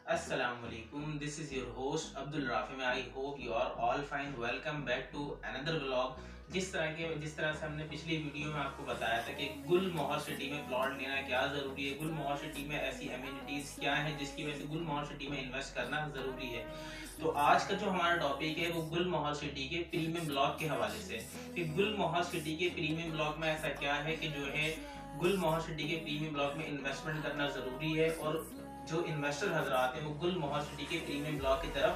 Assalamualaikum. This is your host Abdul Rafim. I hope you are all fine. Welcome back to another vlog. जिस तरह से हमने पिछली video में आपको बताया था कि गुल मोहर सिटी में प्लॉट लेना क्या ज़रूरी है, गुल मोहर सिटी में ऐसी एमिनिटीज़ क्या है जिसकी वजह से गुल मोहर सिटी में इन्वेस्ट करना ज़रूरी है। तो आज का जो हमारा टॉपिक है वो गुल मोहर सिटी के प्रीमियम ब्लॉक के हवाले से, कि गुल मोहर सिटी के प्रीमियम ब्लॉक में ऐसा क्या है कि जो है गुल मोहर सिटी के प्रीमियम ब्लॉक में इन्वेस्टमेंट करना ज़रूरी है, और जो इन्वेस्टर हजरात हैं वो गुल मोहर सिटी के प्रीमियम ब्लॉक की तरफ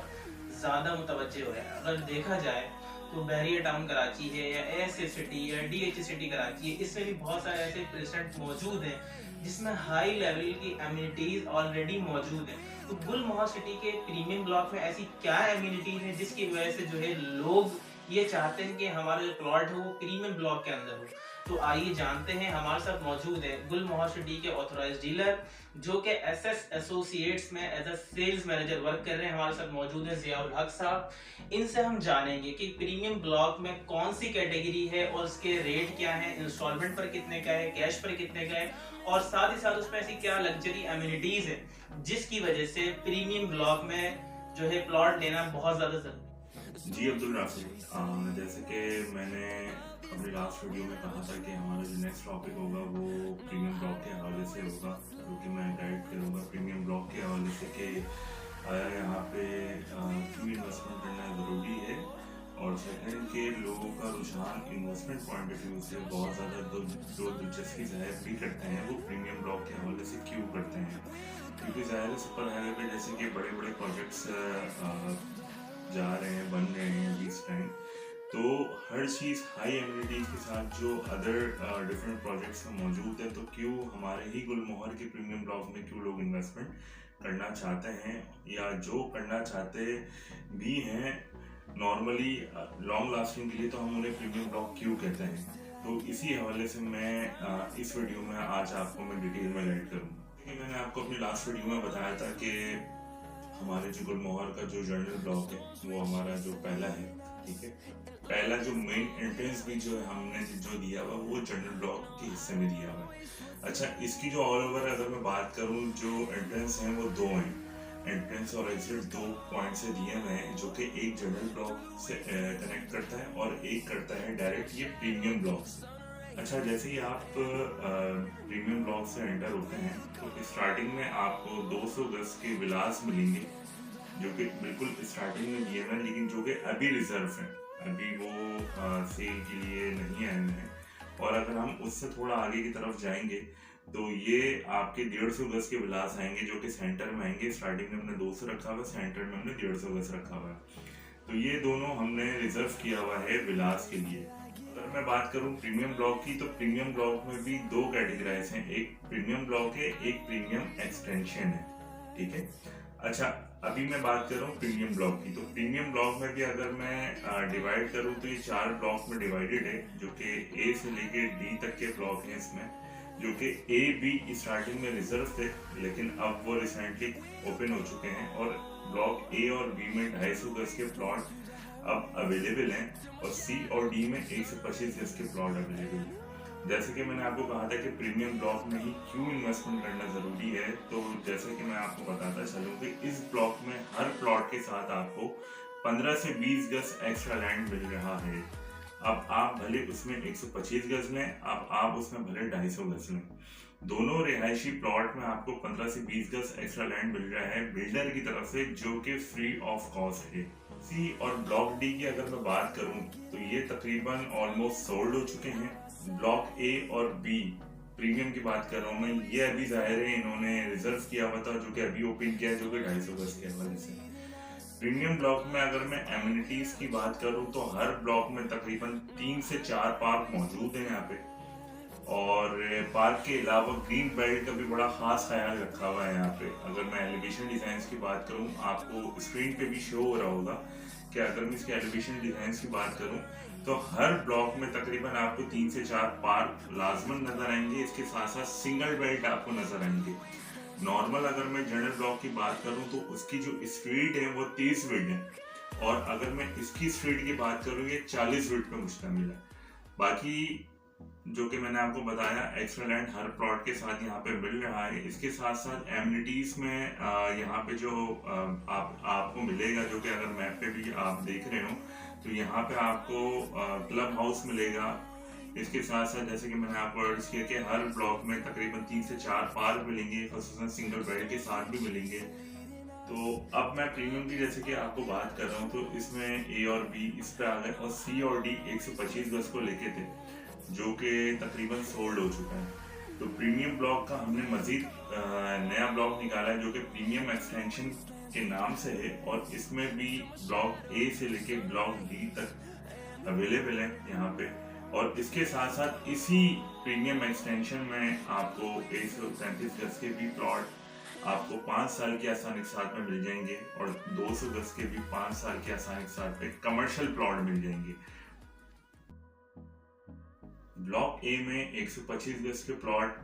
ज़्यादा मुतवज्जे हो रहे हैं। अगर देखा जाए तो बहरिया टाउन कराची है या एएसए सिटी या डीएचए सिटी कराची है, इसमें भी बहुत सारे ऐसे प्रेसिडेंट मौजूद हैं जिसमें हाई लेवल की एमिनिटीज़ ऑलरेडी मौजूद हैं। तो गुल मोहर सिटी के प्रीमियम ब्लॉक में ऐसी क्या एमिनिटीज़ हैं जिसकी वजह से जो है लोग ये चाहते हैं कि हमारा जो प्लॉट है वो प्रीमियम ब्लॉक के अंदर हो। तो आइए जानते हैं। हमारे साथ मौजूद है गुल मोहर सिटी के ऑथोराइज डीलर जो कि एसएस एसोसिएट्स में as a sales manager work कर रहे हैं। हमारे साथ मौजूद है जियाउल हक साहब। इनसे हम जानेंगे कि प्रीमियम ब्लॉक में कौन सी कैटेगरी है और उसके रेट क्या है, इंस्टॉलमेंट पर कितने का है, कैश पर कितने का है, और साथ ही साथ उसमें ऐसी क्या लग्जरी एमिनिटीज है जिसकी वजह से प्रीमियम ब्लॉक में जो है प्लॉट लेना बहुत ज्यादा जरूरी। जी अब्दुल राफी, जैसे कि मैंने अपनी लास्ट वीडियो में कहा था कि हमारा जो नेक्स्ट टॉपिक होगा वो प्रीमियम ब्लॉक के हवाले से होगा, जो कि मैं गाइड करूँगा प्रीमियम ब्लॉक के हवाले से कि यहाँ पे क्यों इन्वेस्टमेंट करना ज़रूरी है, और सेकंड के लोगों का रुझान इन्वेस्टमेंट पॉइंट ऑफ व्यू से बहुत ज़्यादा जो दिलचस्पी ज़ाहिर भी करते हैं वो प्रीमियम ब्लॉक के हवाले से क्यों करते हैं। क्योंकि ज़ाहिर सुपर हाईवे पे जैसे कि बड़े बड़े प्रोजेक्ट्स जा रहे हैं, बन रहे हैं अभी इस टाइम, तो हर चीज़ हाई एमिनिटीज के साथ जो अदर डिफरेंट प्रोजेक्ट्स में मौजूद है, तो क्यों हमारे ही गुलमोहर के प्रीमियम ब्लॉक में क्यों लोग इन्वेस्टमेंट करना चाहते हैं, या जो करना चाहते भी हैं नॉर्मली लॉन्ग लास्टिंग के लिए, तो हम उन्हें प्रीमियम ब्लॉक क्यों कहते हैं। तो इसी हवाले से मैं इस वीडियो में आज आपको मैं डिटेल में गाइड करूँगा। मैंने आपको अपनी लास्ट वीडियो में बताया था कि हमारे जो गुलमोहर का जो जनरल ब्लॉक है वो हमारा जो पहला है, ठीक है, पहला जो मेन एंट्रेंस भी जो है हमने जो दिया हुआ वो जनरल ब्लॉक के हिस्से में दिया हुआ है। अच्छा, इसकी जो ऑल ओवर अगर मैं बात करूँ, जो एंट्रेंस हैं वो दो हैं, एंट्रेंस और एग्जिट दो पॉइंट से दिए हुए हैं, जो कि एक जनरल ब्लॉक से कनेक्ट करता है और एक करता है डायरेक्ट ये प्रीमियम ब्लॉक से। अच्छा, जैसे ही आप प्रीमियम ब्लॉक से एंटर होते हैं तो स्टार्टिंग में आपको 200 गज के विलास मिलेंगे, जो कि बिल्कुल स्टार्टिंग में दिए हुए हैं, लेकिन जो कि अभी रिजर्व हैं, अभी वो सेल के लिए नहीं आए हैं। और अगर हम उससे थोड़ा आगे की तरफ जाएंगे तो ये आपके 150 गज के विलास आएंगे, जो कि सेंटर में आएंगे। स्टार्टिंग में हमने 200 रखा हुआ, सेंटर में हमने 150 गज रखा हुआ है। तो ये दोनों हमने रिजर्व किया हुआ है विलास के लिए। अगर मैं बात करूं प्रीमियम ब्लॉक की, तो प्रीमियम ब्लॉक में भी दो कैटेगराइज हैं, एक प्रीमियम ब्लॉक है, एक प्रीमियम एक्सटेंशन है, ठीक है। अच्छा, अभी मैं बात कर रहा हूँ प्रीमियम ब्लॉक की। तो प्रीमियम ब्लॉक में भी अगर मैं डिवाइड करूँ तो ये 4 ब्लॉक में डिवाइडेड है, जो कि ए से लेके डी तक के ब्लॉक हैं इसमें, जो कि ए बी स्टार्टिंग में रिजर्व थे, लेकिन अब वो रिसेंटली ओपन हो चुके हैं, और ब्लॉक ए और बी में 250 गज के प्लॉट अब अवेलेबल हैं, और सी और डी में 1 से 25 गज के प्लॉट अवेलेबल हैं। जैसे कि मैंने आपको कहा था कि प्रीमियम ब्लॉक में ही क्यों इन्वेस्टमेंट करना ज़रूरी है, तो जैसे कि मैं आपको बताता चलूँ कि इस ब्लॉक में हर प्लॉट के साथ आपको 15 से 20 गज एक्स्ट्रा लैंड मिल रहा है। अब आप भले उसमें 125 गज लें, अब आप उसमें भले 250 गज लें, दोनों रिहायशी प्लॉट में आपको 15 से 20 गज एक्स्ट्रा लैंड मिल रहा है बिल्डर की तरफ से, जो कि फ्री ऑफ कॉस्ट है। सी और ब्लॉक डी की अगर मैं बात करूं तो ये तकरीबन ऑलमोस्ट सोल्ड हो चुके हैं। ब्लॉक ए और बी प्रीमियम की बात कर रहा हूँ मैं, ये अभी जाहिर है इन्होंने रिजर्व किया हुआ था, जो कि अभी ओपन किया है, जो कि 250 गज के हवाले से। प्रीमियम ब्लॉक में अगर मैं एमिनिटीज की बात करूं तो हर ब्लॉक में तकरीबन 3 से 4 पार्क मौजूद हैं यहाँ पे, और पार्क के अलावा ग्रीन बेल्ट का भी बड़ा खास ख्याल रखा हुआ है यहाँ पे। अगर मैं एलिवेशन डिजाइन की बात करूँ, आपको स्क्रीन पे भी शो हो रहा होगा कि अगर मैं इसके एलिवेशन डिजाइन की बात करूँ तो हर ब्लॉक में तकरीबन आपको 3 से 4 पार्क लाजमन नजर आएंगे। इसके साथ साथ सिंगल बेल्ट आपको नजर आएंगे। नॉर्मल अगर मैं जनरल ब्लॉक की बात करूं तो उसकी जो स्पीड है वो 30 फीट है, और अगर मैं इसकी स्पीड की बात करूं ये 40 फीट पे मुश्तमिल है। बाकी जो कि मैंने आपको बताया एक्स्ट्रा लैंड हर प्लॉट के साथ यहाँ पे मिल रहा है। इसके साथ साथ एमिनिटीज में यहाँ पे जो आपको मिलेगा, जो कि अगर मैप पे भी आप देख रहे हो तो यहाँ पे आपको क्लब हाउस मिलेगा। इसके साथ साथ जैसे कि मैंने आपको अर्ज किया कि हर ब्लॉक में तकरीबन 3 से 4 पार्क मिलेंगे, खसूसन सिंगल बेड के साथ भी मिलेंगे। तो अब मैं प्रीमियम की जैसे कि आपको बात कर रहा हूँ, तो इसमें ए और बी इस पे आ गए, और सी और डी 125 गज को लेके थे, जो कि तकरीबन सोल्ड हो चुका है। तो प्रीमियम ब्लॉक का हमने मजीद नया ब्लॉक निकाला है, जो कि प्रीमियम एक्सटेंशन के नाम से है, और इसमें भी ब्लॉक ए से लेके ब्लॉक डी तक अवेलेबल है यहाँ पे। और इसके साथ साथ इसी प्रीमियम एक्सटेंशन में आपको 133 गज के भी प्लॉट आपको 5 साल की आसानी के साथ में मिल जाएंगे, और 200 गज के भी 5 साल की आसानी के साथ में कमर्शियल प्लॉट मिल जाएंगे। ब्लॉक ए में 125 गज के प्लॉट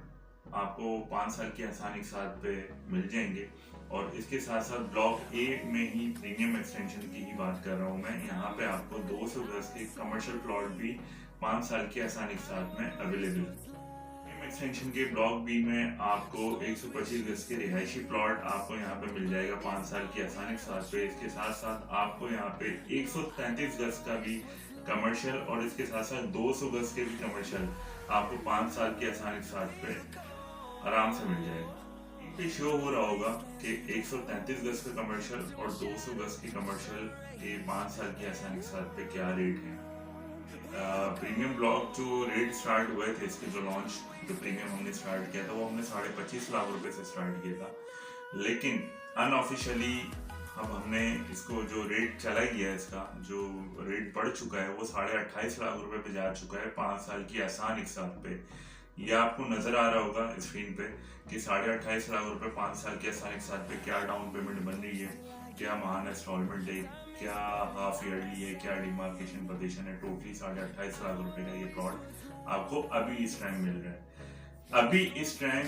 आपको 5 साल की आसानी के साथ पे मिल जाएंगे, और इसके साथ साथ ब्लॉक ए में ही प्रीमियम एक्सटेंशन की ही बात कर रहा हूँ मैं, यहाँ पे आपको 200 गज के कमर्शियल प्लॉट भी 5 साल की आसानी के साथ में अवेलेबल है। प्रीमियम एक्सटेंशन के ब्लॉक बी में आपको 125 गज के रिहायशी प्लॉट आपको यहाँ पे मिल जाएगा 5 साल की आसानी के साथ पे। इसके साथ साथ आपको यहाँ पे 133 गज का भी कमर्शियल, और इसके साथ साथ 200 गज के भी कमर्शियल आपको 5 साल की आसानी के साथ पे आराम से मिल जाएगा। पे शो हो रहा होगा कि 133 गज का कमर्शियल और 200 गज की कमर्शियल के 5 साल की आसानी के साथ पे क्या रेट है। प्रीमियम ब्लॉक जो रेट स्टार्ट हुए थे, इसके जो लॉन्च जो प्रीमियम हमने स्टार्ट किया था वो हमने 25.5 लाख रुपए से स्टार्ट किया था, लेकिन अनऑफिशियली अब हमने इसको जो रेट चला गया, इसका जो रेट बढ़ चुका है वो 28.5 लाख रुपए पे जा चुका है 5 साल की आसानी के साथ पे। ये आपको नजर आ रहा होगा स्क्रीन पे कि 28.5 लाख रुपए 5 साल के आसानी के साथ पे क्या डाउन पेमेंट बन रही है, क्या महाना इंस्टॉलमेंट है, क्या हाफ ईयरली है, क्या डिमार्केशन पोजीशन है। टोटली 28.5 लाख रुपए का ये प्लॉट आपको अभी इस टाइम मिल रहा है। अभी इस टाइम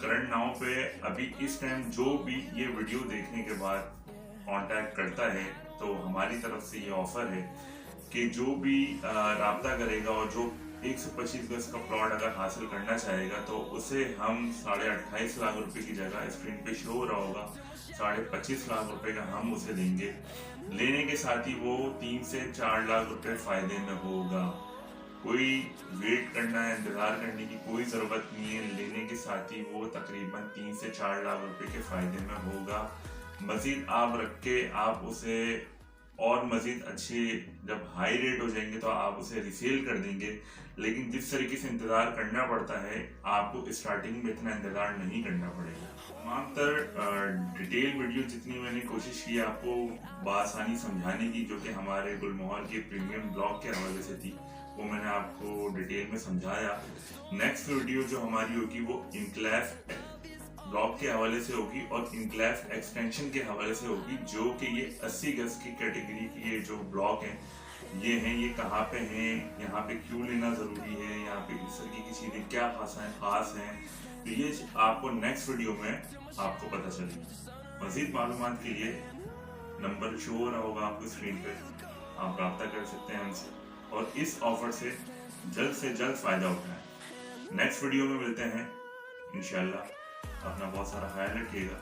करंट नाउ पे अभी इस टाइम जो भी ये वीडियो देखने के बाद कांटेक्ट करता है, तो हमारी तरफ से ये ऑफर है कि जो भी राब्ता करेगा और जो 125 गज का प्लॉट अगर हासिल करना चाहेगा, तो उसे हम 28.5 लाख रुपए की जगह स्क्रीन पे शो हो रहा होगा 25.5 लाख रुपए का हम उसे देंगे। लेने के साथ ही वो 3 से 4 लाख रुपए फायदे में होगा। कोई वेट करना है, इंतजार करने की कोई जरूरत नहीं है। लेने के साथ ही वो तकरीबन 3 से 4 लाख रुपए के फायदे में होगा। मजीद आप रख के आप उसे और मजीद अच्छे जब हाई रेट हो जाएंगे तो आप उसे रिसेल कर देंगे। लेकिन जिस तरीके से इंतजार करना पड़ता है, आपको स्टार्टिंग में इतना इंतजार नहीं करना पड़ेगा। तमाम तर डिटेल वीडियो जितनी मैंने कोशिश की आपको बआसानी समझाने की, जो कि हमारे गुलमोहर के प्रीमियम ब्लॉक के हवाले से थी, वो मैंने आपको डिटेल में समझाया। नेक्स्ट वीडियो जो हमारी होगी वो इनक्लेव ब्लॉक के हवाले से होगी और इनक्लेव एक्सटेंशन के हवाले से होगी, जो कि ये 80 गज की कैटेगरी की ये जो ब्लॉक हैं ये हैं, ये कहाँ पे हैं, यहाँ पे क्यों लेना ज़रूरी है, यहाँ पे इस तरीके की चीज़ें क्या खास हैं, तो ये आपको नेक्स्ट वीडियो में आपको पता चलेगी। मज़ीद मालूमात के लिए नंबर शो हो रहा होगा आपको स्क्रीन पे, आप रब्ता कर सकते हैं हमसे और इस ऑफर से जल्द फ़ायदा उठाएं। नेक्स्ट वीडियो में मिलते हैं इंशाल्लाह। अपना बहुत सारा ख्याल रखिएगा।